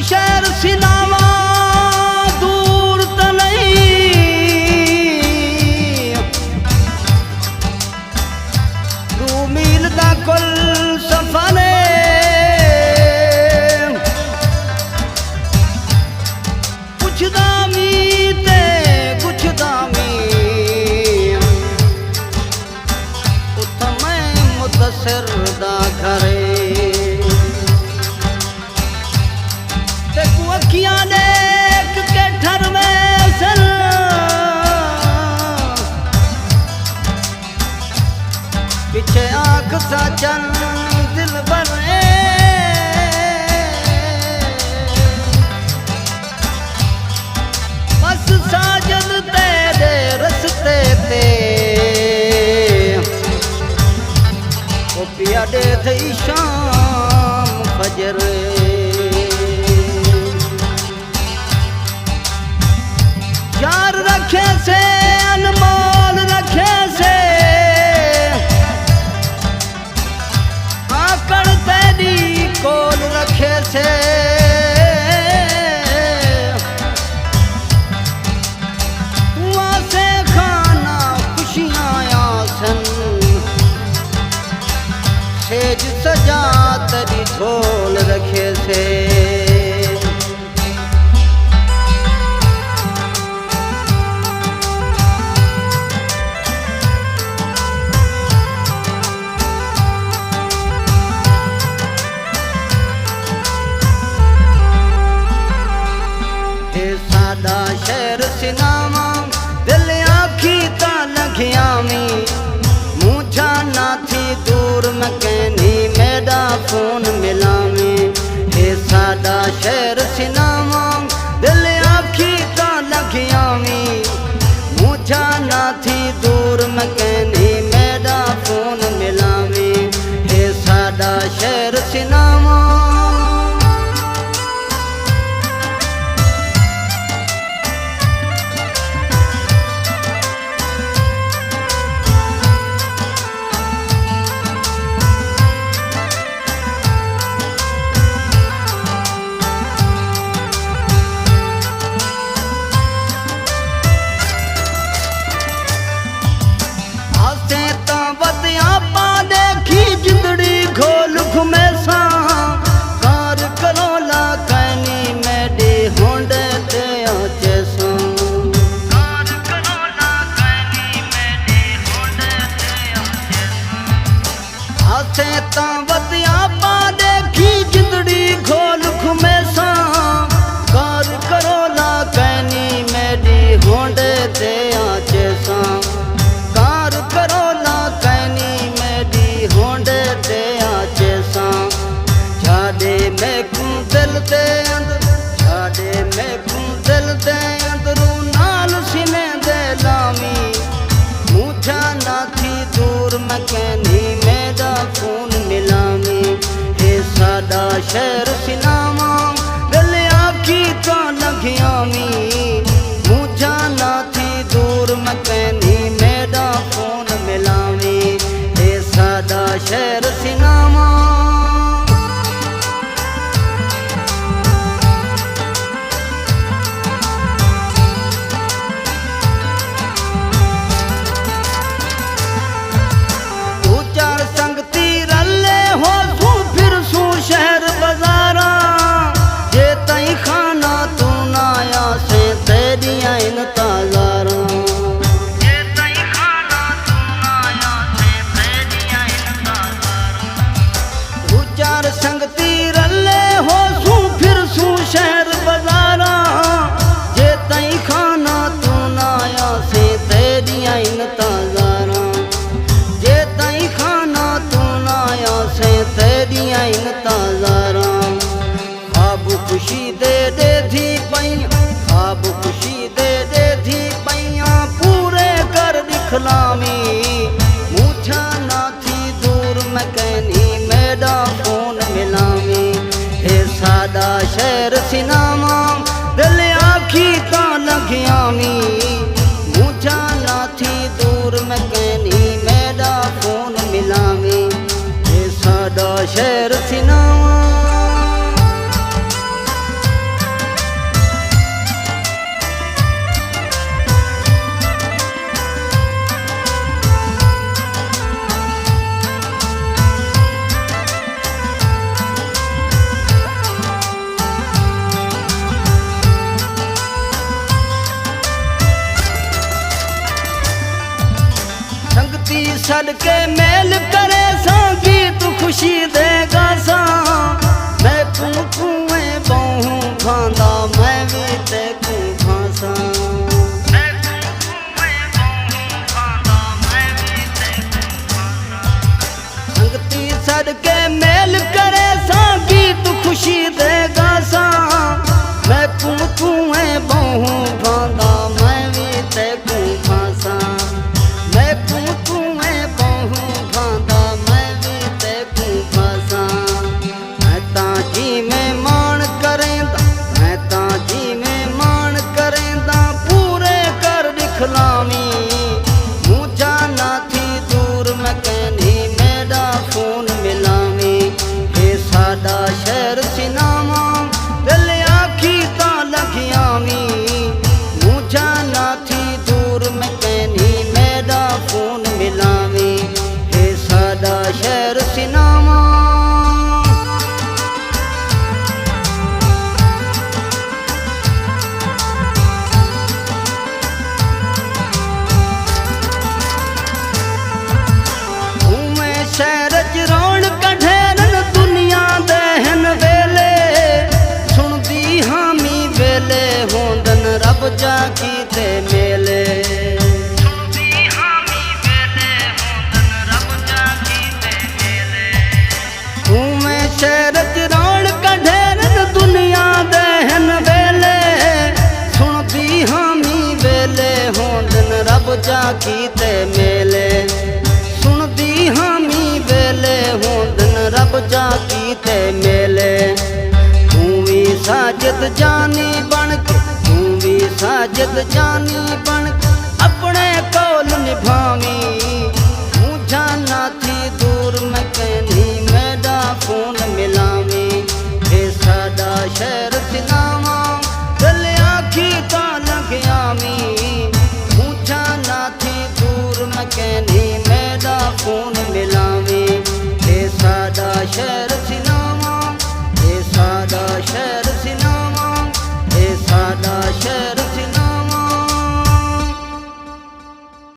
शहर सिनावा दूर तो नहीं, 2 मील का कुल सफर है। कुछ दामी ते कुछ दामी उत मैं मुतसिर दा घरे अखियां देख के ठर में सल पीछे आंख सा चल दिल बने बस साजद तेरे रस्ते ते ओ पिया दे थे शाम फजर यार रखे से अनमोल रखे से आकड़ तेरी कोल रखे से कुआं से खाना खुशियां आसन सेज सजा तेरी ढोल रखे से शहर सिनावा दिल आखी ता लखिया में मुझा ना थी दूर मैं कहनी मेरा फोन मिला में हे सादा शहर सिनावा दिल आखी ता लखिया में मुझा ना थी दूर मैं कहनी मेरा फोन मिला में हे सादा शहर सिनावा शहर सिनावा दिल आखी तो लखिया में मुझा ना थी दूर मैं कहनी मेरा फोन मिला में हे सादा शहर सिनावा संगती रले हो सू फिर सू शहर बाजारा जे तई खाना तू नाया से तेरी आइन ताजारा जे तई खाना तू नाया से तेरी आइन ताजारा ख्वाब खुशी दे दे थी पैया ख्वाब खुशी दे दे थी पैया पूरे कर दिखलामी मुझा ना थी दूर मैं कहनी मेरा फोन मिला में हे सादा शहर सिनावा दिल आखी ता लखिया में मुझा ना थी दूर मैं कहनी मेरा फोन मिला में हे सादा शहर सिनावा ਛੱਡ ਕੇ ਮੇਲ ਕਰੇ ਸਾਂ ਗੀਤ ਖੁਸ਼ੀ ਦੇ ਗਾਸਾਂ ਮੈਂ ਤੂੰ ਏ ਬਹੁ ਖਾਂਦਾ ਮੈਂ ਵੀ ਤੇ ਤੂੰ ਖਾਸਾਂ ਸੰਗਤੀ ਛੱਡ ਕੇ ਮੇਲ ਕਰੇ ਸਾਂ ਗੀਤ ਖੁਸ਼ੀ ਦੇ ਗਾਸਾਂ ਮੈਂ ਤੂੰ ਏ ਬਹੁ ਖਾਂਦਾ ਮੈਂ ਵੀ ਤੇ ਤੂੰ ਖਾਸਾਂ ਮੈਂ ਤੂੰ ਏ ਬਹੁ ਖਾਂਦਾ ਮੈਂ ਵੀ ਤੇ ਤੂੰ ਖਾਸਾਂ ਮੈਂ ਤਾਂ ਜਿਵੇਂ ਮਾਣ ਕਰੇਂਦਾ ਮੈਂ ਤਾਂ ਜਿਵੇਂ ਮਾਣ ਕਰੇਂਦਾ ਪੂਰੇ ਕਰ ਦਿਖਲਾਵੀਂ ਮੂੰਹ ਜਾਨਾ ਥੀ ਦੂਰ ਮੈਂ ਕਹਿਨੀ ਮੇਰਾ ਫੋਨ ਮਿਲਾਵੀਂ ਇਹ ਸਾਡਾ ਸ਼ਹਿਰ ਸਿਨਾਵਾ ਦਿਲ ਆਖੀ ਤਾਂ ਲਖਿਆਵੀਂ ਮੂੰਹ ਜਾਨਾ ਥੀ ਦੂਰ ਮੈਂ ਕਹਿਨੀ ਮੇਰਾ ਫੋਨ ਮਿਲਾਵੀਂ ਇਹ ਸਾਡਾ ਸ਼ਹਿਰ ਸਿਨਾਵਾ ਸ਼ਹਿਰ ਚ ਰੌਣਕ ਢੇਰਨ ਦੁਨੀਆ ਦੇ ਹਨ ਵੇਲੇ ਸੁਣਦੀ ਹਾਮੀ ਵੇਲੇ ਹੋਂਦਨ ਰੱਬ ਜਾ ਕੀਤੇ ਮੇਲੇ ਸੁਣਦੀ ਹਾਮੀ ਵੇਲੇ ਹੋਂਦਨ ਰੱਬ ਜਾ ਕੀਤੇ ਮੇਲੇ ਉਵੇਂ ਸ਼ਹਿਰ ਚ ਰੌਣਕ ਢੇਰਨ ਦੁਨੀਆ ਦੇ ਹਨ ਵੇਲੇ ਸੁਣਦੀ ਹਾਮੀ ਵੇਲੇ ਹੋਂਦਨ ਰੱਬ ਜਾ ਕੀਤੇ ਮੇਲੇ ਸੁਣਦੀ ਹਾਮੀ ਵੇਲੇ ਹੋਂਦਨ ਰੱਬ ਜਾ ਕੀਤੇ ਮੇਲੇ ਤੂੰ ਵੀ ਸਾਜਦ ਜਾਨੀ ਬਣ ਕੇ ਤੂੰ ਵੀ ਸਾਜਦ ਜਾਨੀ ਬਣ ਕੇ ਆਪਣੇ ਕੋਲ ਨਿਭਾਵੀਂ